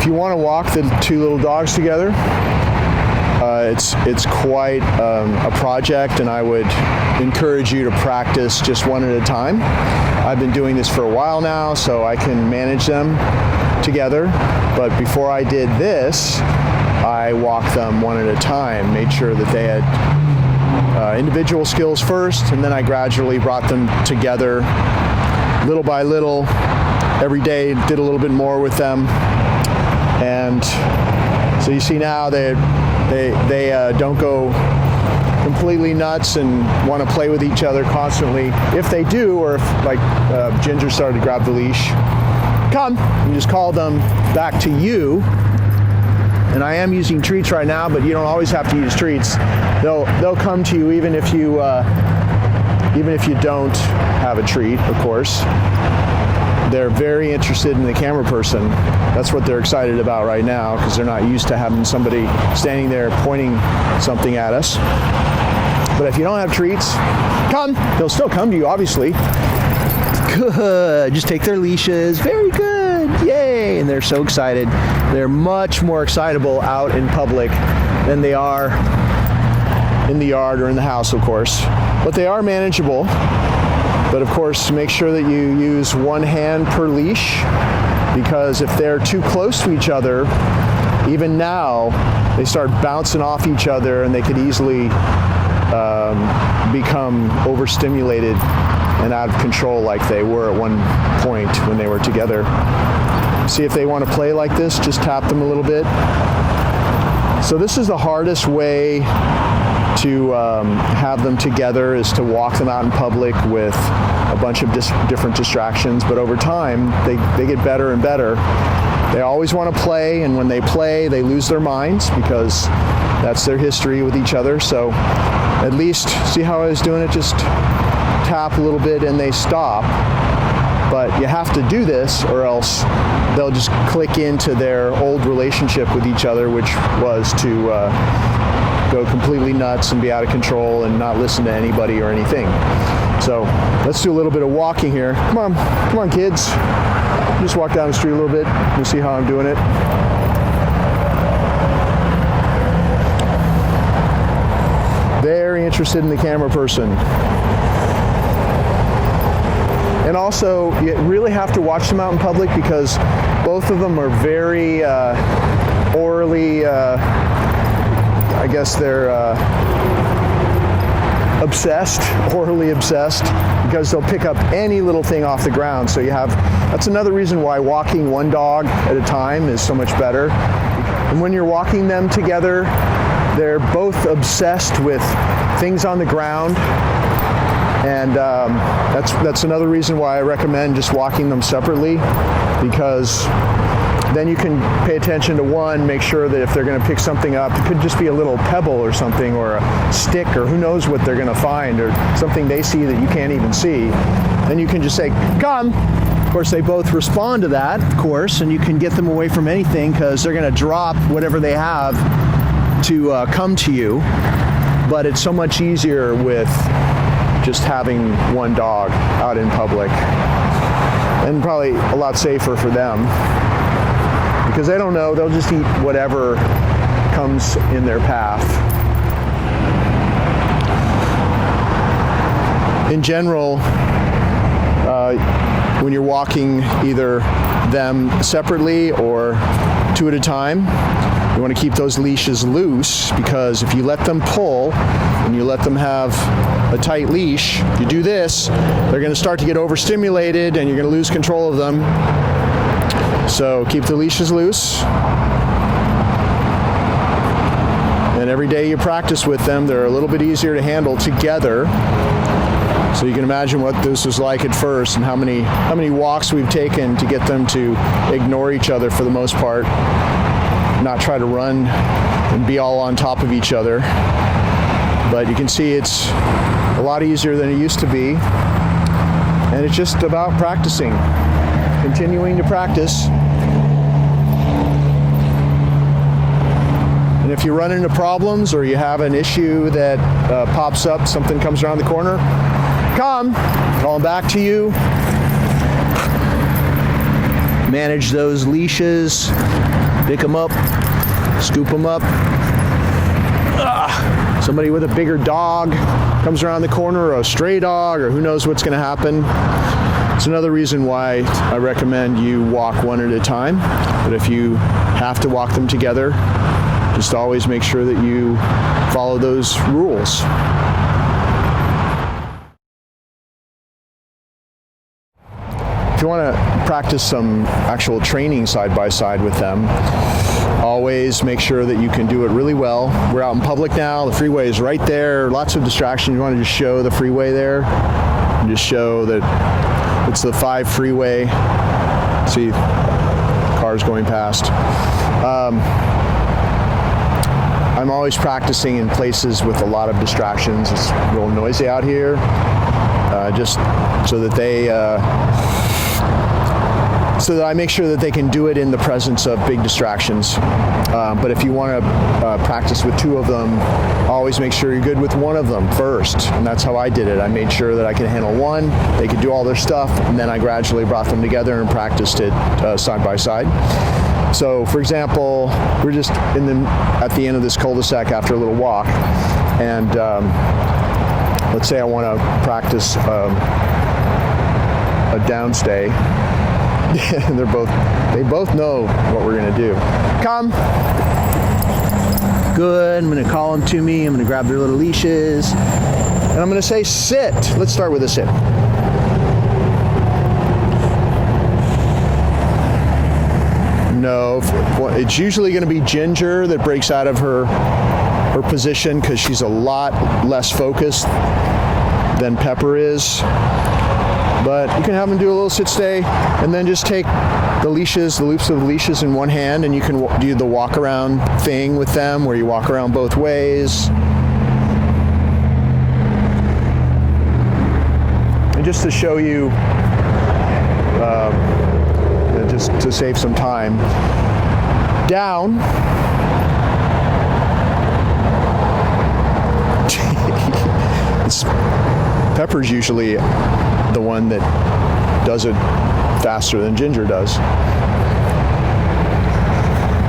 if you want to walk the two little dogs together, it's quite a project, and I would encourage you to practice just one at a time. I've been doing this for a while now, so I can manage them together, but before I did this, I walked them one at a time, made sure that they had individual skills first, and then I gradually brought them together little by little. Every day did a little bit more with them, and so you see now they don't go completely nuts and want to play with each other constantly. If they do, or if like Ginger started to grab the leash, come, you just call them back to you. And I am using treats right now, but you don't always have to use treats. They'll come to you even if you don't have a treat, of course. They're very interested in the camera person. That's what they're excited about right now, because they're not used to having somebody standing there pointing something at us. But if you don't have treats, come. They'll still come to you, obviously. Good. Just take their leashes. Very good. Yay. And they're so excited. They're much more excitable out in public than they are in the yard or in the house, of course. But they are manageable. But of course, make sure that you use one hand per leash, because if they're too close to each other, even now, they start bouncing off each other and they could easily become overstimulated and out of control like they were at one point when they were together. See if they want to play like this, just tap them a little bit. So this is the hardest way to have them together, is to walk them out in public with a bunch of different distractions, but over time they get better and better. They always want to play, and when they play they lose their minds because that's their history with each other. So at least, see how I was doing it, just tap a little bit and they stop. But you have to do this or else they'll just click into their old relationship with each other, which was to go completely nuts and be out of control and not listen to anybody or anything. So let's do a little bit of walking here. Come on kids. Just walk down the street a little bit. You'll see how I'm doing it. Very interested in the camera person. And also, you really have to watch them out in public because both of them are very orally, I guess they're obsessed, orally obsessed, because they'll pick up any little thing off the ground. So that's another reason why walking one dog at a time is so much better. And when you're walking them together, they're both obsessed with things on the ground. And that's another reason why I recommend just walking them separately, because then you can pay attention to one, make sure that if they're going to pick something up, it could just be a little pebble or something, or a stick, or who knows what they're going to find, or something they see that you can't even see. Then you can just say, come. Of course, they both respond to that, of course, and you can get them away from anything because they're going to drop whatever they have to come to you. But it's so much easier with just having one dog out in public, and probably a lot safer for them because they don't know, they'll just eat whatever comes in their path. In general, when you're walking either them separately or two at a time, you want to keep those leashes loose, because if you let them pull and you let them have a tight leash, if you do this, they're going to start to get overstimulated and you're going to lose control of them. So keep the leashes loose. And every day you practice with them, they're a little bit easier to handle together. So you can imagine what this was like at first and how many walks we've taken to get them to ignore each other for the most part, not try to run and be all on top of each other. But you can see it's a lot easier than it used to be. And it's just about practicing, continuing to practice. And if you run into problems or you have an issue that pops up, something comes around the corner, come, call them back to you. Manage those leashes. pick them up, scoop them up. Somebody with a bigger dog comes around the corner, or a stray dog, or who knows what's going to happen. It's another reason why I recommend you walk one at a time. But if you have to walk them together, just always make sure that you follow those rules. If you want to practice some actual training side by side with them, always make sure that you can do it really well. We're out in public now. The freeway is right there. Lots of distractions. You want to just show the freeway there. And just show that it's the 5 freeway. See cars going past. I'm always practicing in places with a lot of distractions. It's real noisy out here. Just so that I make sure that they can do it in the presence of big distractions. But if you want to practice with 2 of them, always make sure you're good with 1 of them first. And that's how I did it. I made sure that I could handle 1, they could do all their stuff, and then I gradually brought them together and practiced it side by side. So, for example, we're just at the end of this cul-de-sac after a little walk, and let's say I want to practice a downstay. They both know what we're going to do. Come. Good. I'm going to call them to me. I'm going to grab their little leashes. And I'm going to say sit. Let's start with a sit. No, it's usually going to be Ginger that breaks out of her position because she's a lot less focused than Pepper is. But you can have them do a little sit stay, and then just take the leashes, the loops of the leashes in one hand, and you can do the walk around thing with them where you walk around both ways. And just to show you, just to save some time, down. Pepper's usually the one that does it faster than Ginger does.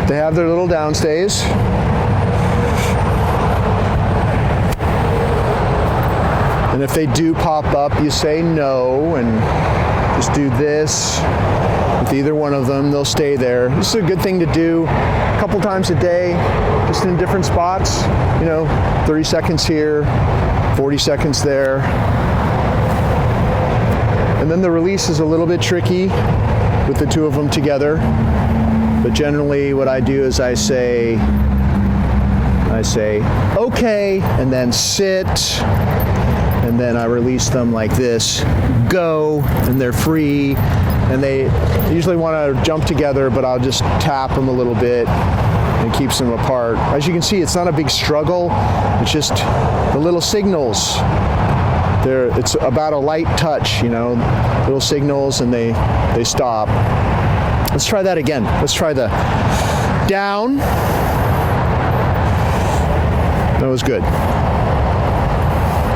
They have their little downstays. And if they do pop up, you say no and just do this with either one of them. They'll stay there. This is a good thing to do a couple times a day, just in different spots. 30 seconds here, 40 seconds there. And then the release is a little bit tricky with the 2 of them together. But generally what I do is I say, okay, and then sit, and then I release them like this, go, and they're free. And they usually want to jump together, but I'll just tap them a little bit and keeps them apart. As you can see, it's not a big struggle. It's just the little signals. It's about a light touch, little signals, and they stop. Let's try that again. Let's try the down. That was good.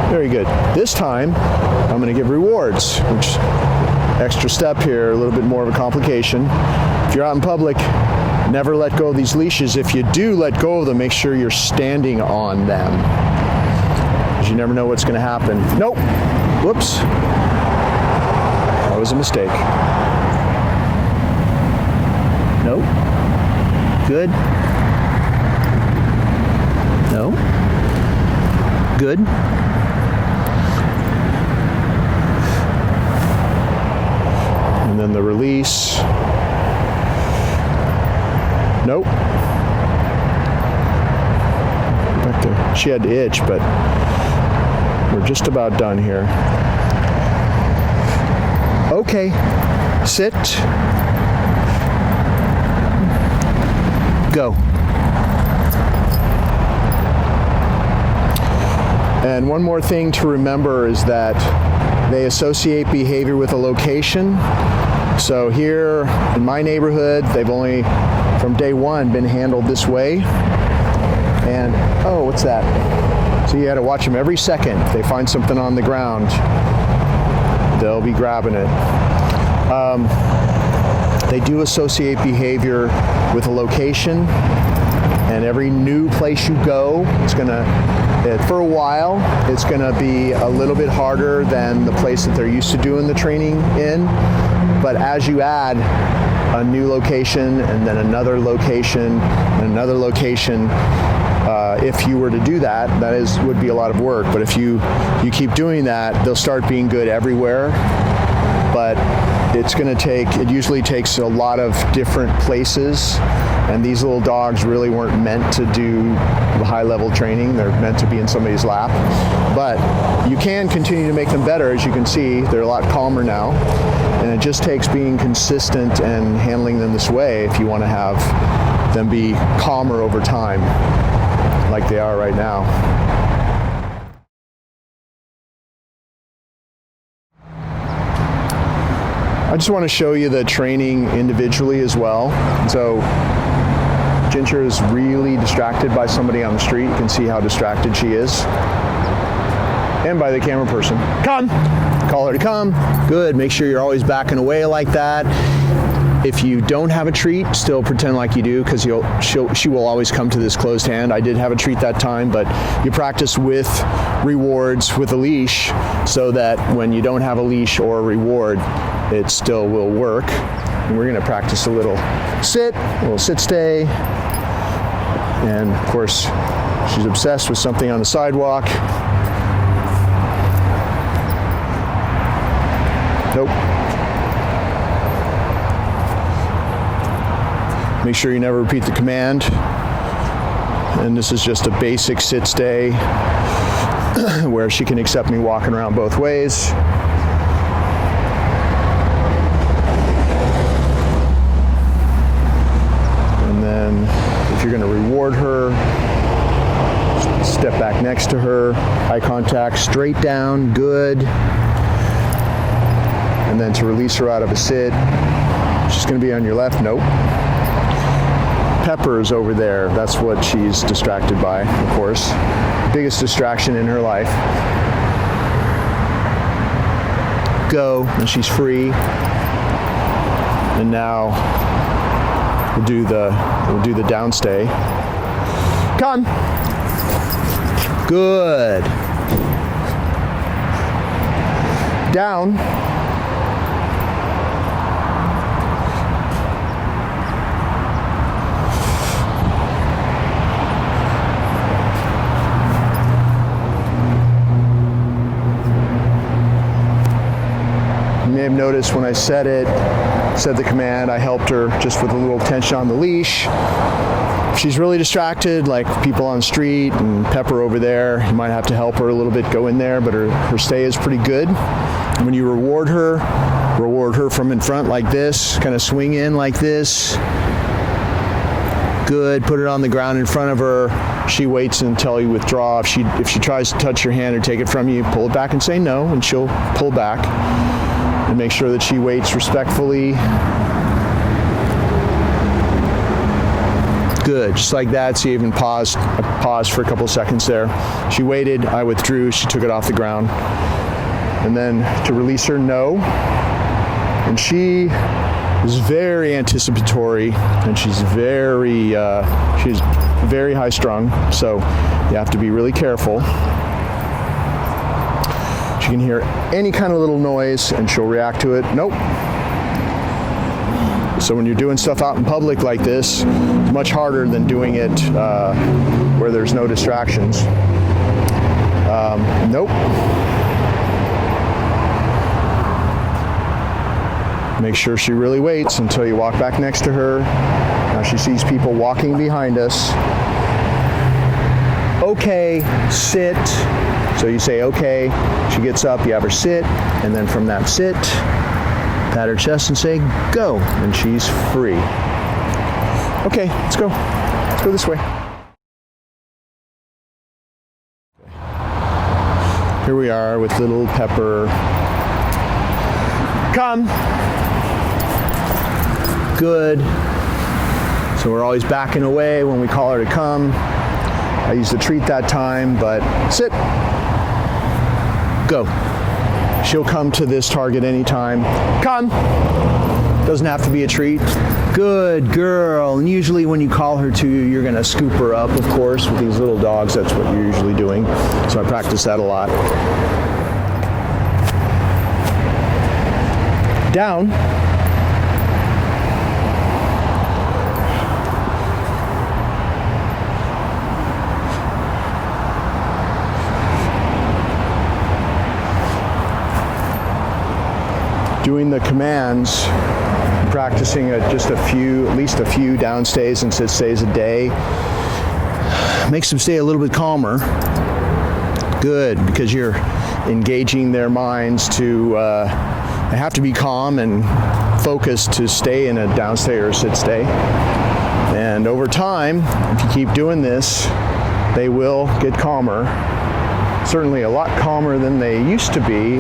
Very good. This time, I'm going to give rewards, which extra step here, a little bit more of a complication. If you're out in public, never let go of these leashes. If you do let go of them, make sure you're standing on them, because you never know what's going to happen. Nope. Whoops. That was a mistake. Nope. Good. No. Good. And then the release. Nope. Back there. She had to itch, but we're just about done here. Okay. Sit. Go. And one more thing to remember is that they associate behavior with a location. So here in my neighborhood, they've only, from day one, been handled this way. And, oh, what's that? So you had to watch them every second. If they find something on the ground, they'll be grabbing it. They do associate behavior with a location, and every new place you go, for a while, it's gonna be a little bit harder than the place that they're used to doing the training in. But as you add a new location and then another location and another location, if you were to do that, would be a lot of work. But if you keep doing that, they'll start being good everywhere. But it usually takes a lot of different places, and these little dogs really weren't meant to do high-level training. They're meant to be in somebody's lap. But you can continue to make them better. As you can see, they're a lot calmer now, and it just takes being consistent and handling them this way if you want to have them be calmer over time, like they are right now. I just want to show you the training individually as well. So Ginger is really distracted by somebody on the street. You can see how distracted she is. And by the camera person. Come! Call her to come. Good. Make sure you're always backing away like that. If you don't have a treat, still pretend like you do, because she will always come to this closed hand. I did have a treat that time, but you practice with rewards with a leash so that when you don't have a leash or a reward, it still will work. And we're going to practice a little sit-stay. And of course, she's obsessed with something on the sidewalk. Nope. Make sure you never repeat the command. And this is just a basic sit-stay where she can accept me walking around both ways. And then if you're going to reward her, step back next to her, eye contact, straight down, good. And then to release her out of a sit, she's going to be on your left, nope. Pepper's over there. That's what she's distracted by, of course. Biggest distraction in her life. Go, and she's free. And now we'll do the downstay. Come. Good. Down. You may have noticed when I said the command, I helped her just with a little tension on the leash. If she's really distracted, like people on the street and Pepper over there, you might have to help her a little bit go in there, but her stay is pretty good. When you reward her from in front like this, kind of swing in like this. Good, put it on the ground in front of her. She waits until you withdraw. If she tries to touch your hand or take it from you, pull it back and say no, and she'll pull back. And make sure that she waits respectfully. Good, just like that. So you even paused for a couple of seconds there. She waited, I withdrew, she took it off the ground. And then to release her, no. And she is very anticipatory, and she's very high strung, so you have to be really careful. She can hear any kind of little noise and she'll react to it. Nope. So when you're doing stuff out in public like this, it's much harder than doing it where there's no distractions. Nope. Make sure she really waits until you walk back next to her. Now she sees people walking behind us. Okay, sit. So you say, okay, she gets up, you have her sit, and then from that sit, pat her chest and say, go, and she's free. Okay, let's go. Let's go this way. Here we are with little Pepper. Come. Good. So we're always backing away when we call her to come. I used the treat that time, but sit. Go. She'll come to this target anytime. Come. Doesn't have to be a treat. Good girl. And usually when you call her to, you're going to scoop her up, of course. With these little dogs, that's what you're usually doing. So I practice that a lot. Down. Doing the commands, practicing at least a few down stays and sit stays a day, makes them stay a little bit calmer. Good, because you're engaging their minds to, they have to be calm and focused to stay in a down stay or a sit stay. And over time, if you keep doing this, they will get calmer. Certainly a lot calmer than they used to be,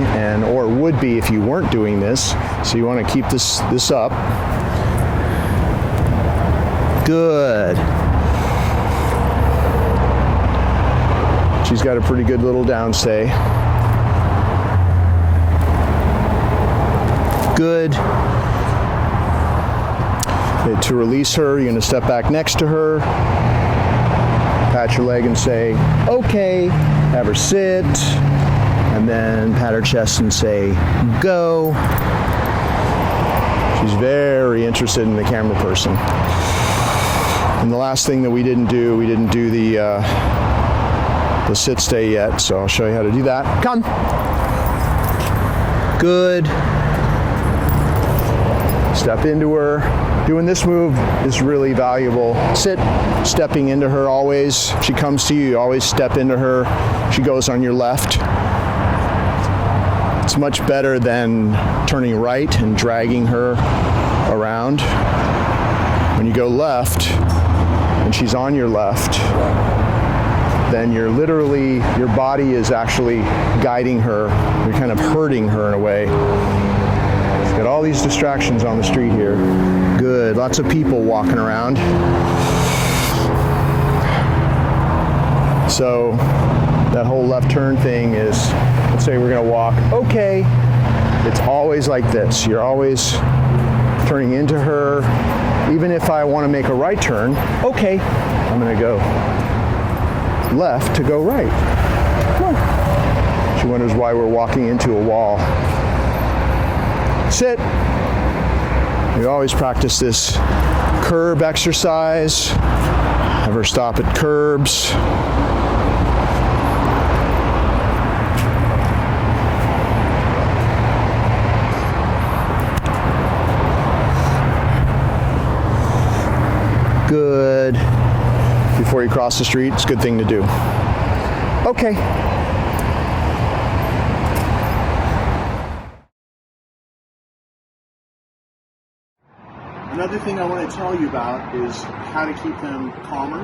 or would be if you weren't doing this. So you want to keep this up. Good. She's got a pretty good little downstay. Good. Okay, to release her, you're going to step back next to her, pat your leg and say, okay. Have her sit, and then pat her chest and say, go. She's very interested in the camera person. And the last thing that we didn't do the sit stay yet, so I'll show you how to do that. Come. Good. Step into her. Doing this move is really valuable. Sit, stepping into her always. If she comes to you, you always step into her. She goes on your left. It's much better than turning right and dragging her around. When you go left and she's on your left, then your body is actually guiding her. You're kind of hurting her in a way. Got all these distractions on the street here. Good. Lots of people walking around. So that whole left turn thing is, let's say we're going to walk. Okay. It's always like this. You're always turning into her. Even if I want to make a right turn, okay, I'm going to go left to go right. Come on. She wonders why we're walking into a wall. Sit. We always practice this curb exercise. Have her stop at curbs. Good. Before you cross the street, it's a good thing to do. Okay. Another thing I want to tell you about is how to keep them calmer.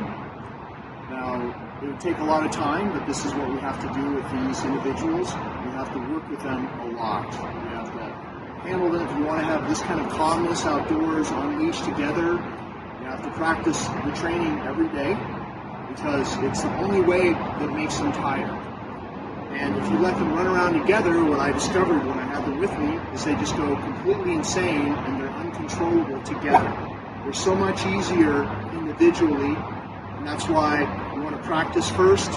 Now, it would take a lot of time, but this is what we have to do with these individuals. We have to work with them a lot. We have to handle them. If you want to have this kind of calmness outdoors on leash together, you have to practice the training every day because it's the only way that makes them tired. And if you let them run around together, what I discovered when I had them with me is they just go completely insane and they're uncontrollable together. They're so much easier individually, and that's why you want to practice first,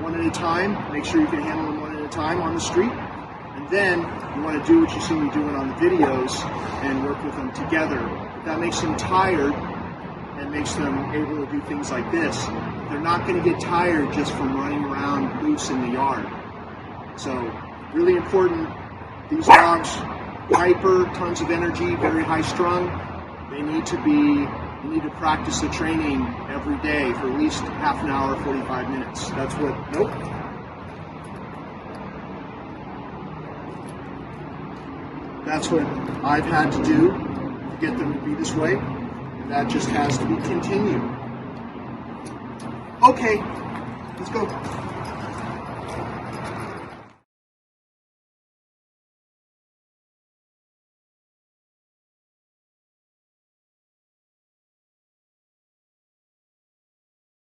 one at a time. Make sure you can handle them one at a time on the street. And then you want to do what you see me doing on the videos and work with them together. If that makes them tired and makes them able to do things like this, they're not going to get tired just from running around loose in the yard. So, really important. These dogs, hyper, tons of energy, very high strung. You need to practice the training every day for at least half an hour, 45 minutes. That's what, nope. That's what I've had to do to get them to be this way. And that just has to be continued. Okay, let's go.